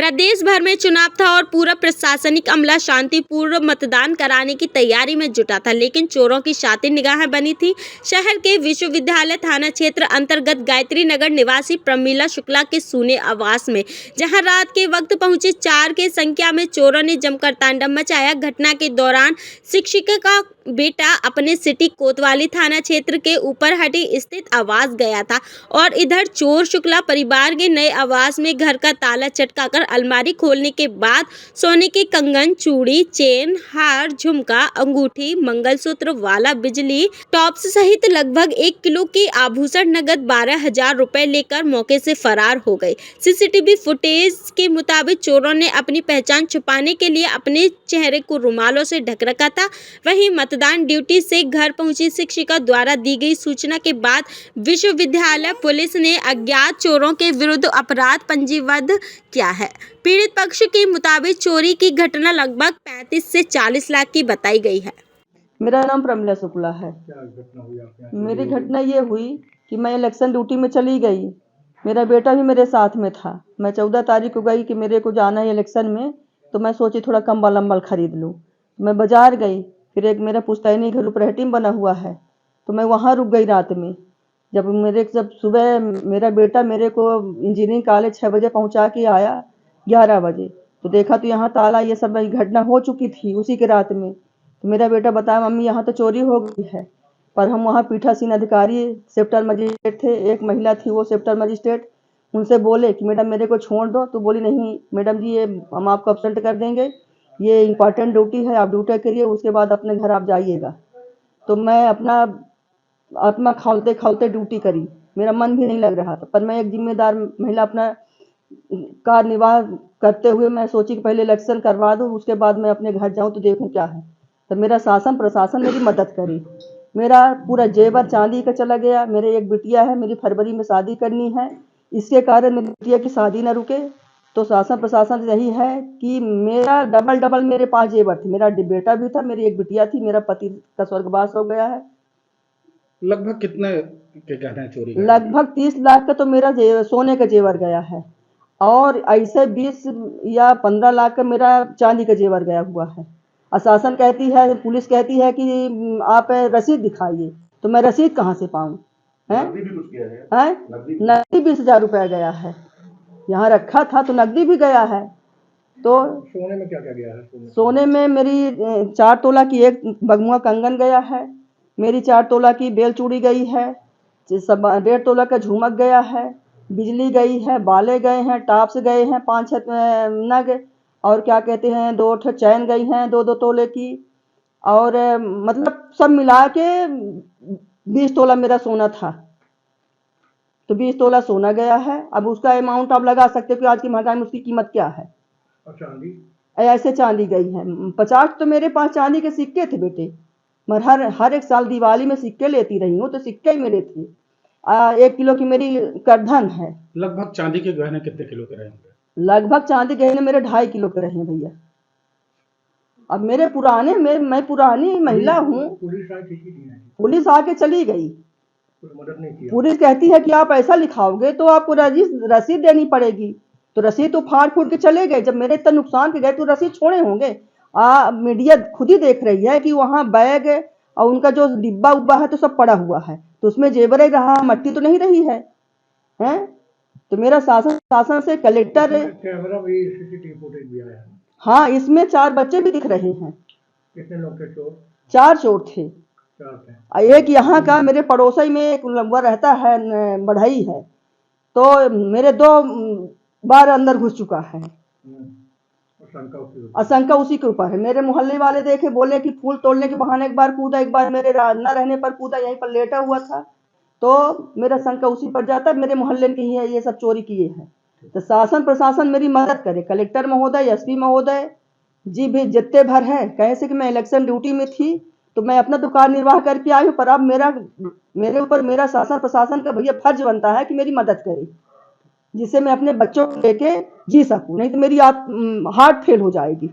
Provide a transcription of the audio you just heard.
प्रदेश भर में चुनाव था और पूरा प्रशासनिक अमला शांतिपूर्ण मतदान कराने की तैयारी में जुटा था, लेकिन चोरों की शातिर निगाहें बनी थी। शहर के विश्वविद्यालय थाना क्षेत्र अंतर्गत गायत्री नगर निवासी प्रमीला शुक्ला के सूने आवास में, जहां रात के वक्त पहुंचे 4 की संख्या में चोरों ने जमकर तांडव मचाया। घटना के दौरान शिक्षिका का बेटा अपने सिटी कोतवाली थाना क्षेत्र के ऊपर हटी स्थित आवास गया था और इधर चोर शुक्ला परिवार के नए आवास में घर का ताला चटकाकर अलमारी खोलने के बाद सोने के कंगन, चूड़ी, चेन, हार, झुमका, अंगूठी, मंगलसूत्र वाला बिजली टॉप्स सहित लगभग 1 किलो के आभूषण नगद 12,000 रुपए लेकर मौके से फरार हो गए। सीसीटीवी फुटेज के मुताबिक चोरों ने अपनी पहचान छुपाने के लिए अपने चेहरे को रुमालों से ढक रखा था। वहीं मतदान ड्यूटी से घर पहुंची शिक्षिका द्वारा दी गई सूचना के बाद विश्वविद्यालय पुलिस ने अज्ञात चोरों के विरुद्ध अपराध पंजीबद्ध किया है। पीड़ित पक्ष के मुताबिक चोरी की घटना लगभग 35 से 40 लाख की बताई गई है। मेरा नाम प्रमीला शुक्ला है। क्या घटना हुई आपके यहाँ? मेरी घटना ये हुई कि मैं इलेक्शन ड्यूटी में चली गई। मेरा बेटा भी मेरे साथ में था। मैं 14 तारीख को गई कि मेरे को जाना है इलेक्शन में, तो मैं सोची थोड़ा कंबल अम्बल खरीद लूँ। मैं बाजार गई, फिर एक मेरा पुश्तैनी घर उपरेहटी में बना हुआ है, तो मैं वहाँ रुक गई रात में। जब सुबह मेरा बेटा मेरे को इंजीनियरिंग कॉलेज 6 बजे पहुँचा के आया 11 बजे, तो देखा तो यहाँ ताला ये सब घटना हो चुकी थी उसी के रात में। तो मेरा बेटा बताया, मम्मी यहाँ तो चोरी हो गई है। पर हम वहाँ पीठासीन अधिकारी सेक्टर मजिस्ट्रेट थे, एक महिला थी वो सेक्टर मजिस्ट्रेट, उनसे बोले कि मैडम मेरे को छोड़ दो। तो बोली नहीं मैडम जी, ये हम आपको अब्सेंट कर देंगे, ये इम्पॉर्टेंट ड्यूटी है, आप ड्यूटी करिए, उसके बाद अपने घर आप जाइएगा। तो मैं अपना आत्मा खौलते खौलते ड्यूटी करी, मेरा मन भी नहीं लग रहा था। पर मैं एक जिम्मेदार महिला अपना कार्य निर्वाह करते हुए मैं सोची कि पहले इलेक्शन करवा दूँ, उसके बाद मैं अपने घर जाऊँ तो देखूँ क्या है। तो मेरा शासन प्रशासन मेरी मदद करी। मेरा पूरा जेवर चांदी का चला गया। मेरे एक बिटिया है, मेरी फरवरी में शादी करनी है, इसके कारण मेरी बिटिया की शादी न रुके। तो शासन प्रशासन यही है कि मेरा डबल मेरे पास जेवर थे। मेरा बेटा भी था, मेरी एक बिटिया थी, मेरा पति का स्वर्गवास हो गया है। लगभग कितने के गहने चोरी गए? लगभग 30 लाख का तो मेरा सोने का जेवर गया है, और ऐसे 20 या 15 लाख का मेरा चांदी का जेवर गया हुआ है। और शासन कहती है, पुलिस कहती है कि आप रसीद दिखाइए, तो मैं रसीद कहाँ से पाऊँ? नकदी 20,000 रुपया गया है, यहाँ रखा था तो नकदी भी गया है। तो सोने में क्या क्या गया है? सोने में मेरी 4 तोला की एक बगमुआ कंगन गया है, मेरी 4 तोला की बेल चूड़ी गई है, 1.5 तोला का झुमक गया है, बिजली गई है, बाले गए हैं, टॉप्स गए हैं 5-6 नग, और क्या कहते हैं 2 चैन गई हैं 2-2 तोले की, और मतलब सब मिला के 20 तोला मेरा सोना था। तो 20 तोला सोना गया है। अब उसका अमाउंट आप लगा सकते हो कि आज की महंगाई में उसकी कीमत क्या है। और चांदी? ऐसे चांदी गई है 50। तो मेरे पास चांदी के सिक्के थे बेटे, मैं हर एक साल दिवाली में सिक्के लेती रही हूँ, तो सिक्के ही मेरे थे। 1 किलो की मेरी करधन है। लगभग चांदी के गहने कितने किलो के रहे होंगे? लगभग चांदी गहने मेरे 2.5 किलो के रहे हैं भैया। अब मेरे पुराने मैं पुरानी महिला हूँ। पुलिस आके चली गई। मदद नहीं किया। पुलिस कहती है कि आप ऐसा लिखाओगे तो आपको रसीद देनी पड़ेगी। तो रसीद तो फाड़ फूट के चले गए। जब मेरे इतना नुकसान के गए तो रसीद छोड़े होंगे। मीडिया खुद ही देख रही है कि वहाँ बैग और उनका जो डिब्बा उब्बा है तो सब पड़ा हुआ है, तो उसमें जेवर ही रहा, मट्टी तो नहीं रही है, हैं? तो मेरा शासन से कलेक्टर कैमरा भी सीसीटीवी फुटेज भी आया है। हाँ, इसमें 4 बच्चे भी दिख रहे हैं। कितने लोग थे चोर? 4 चोर थे। 4 थे। एक यहाँ का मेरे पड़ोसी में एक लंबा रहता है, बढ़ई है, तो मेरे 2 बार अंदर घुस चुका है। आशंका उसी के ऊपर है। मेरे मोहल्ले वाले देखे, बोले कि फूल तोड़ने के बहाने एक बार कूदा, एक बार मेरे न रहने पर कूदा, यहीं पर लेटा हुआ था, तो मेरा शंका उसी पर जाता। मेरे मोहल्ले में ही है ये सब चोरी किए हैं। तो शासन प्रशासन मेरी मदद करे, कलेक्टर महोदय, एसपी महोदय जी भी जितने भर है। कैसे कि मैं इलेक्शन ड्यूटी में थी तो मैं अपना तो कार्य निर्वाह करके आई हूँ, पर अब मेरे ऊपर मेरा शासन प्रशासन का भैया फर्ज बनता है कि मेरी मदद करे, जिससे मैं अपने बच्चों को लेके जी सकूं, नहीं तो मेरी हार्ट फेल हो जाएगी।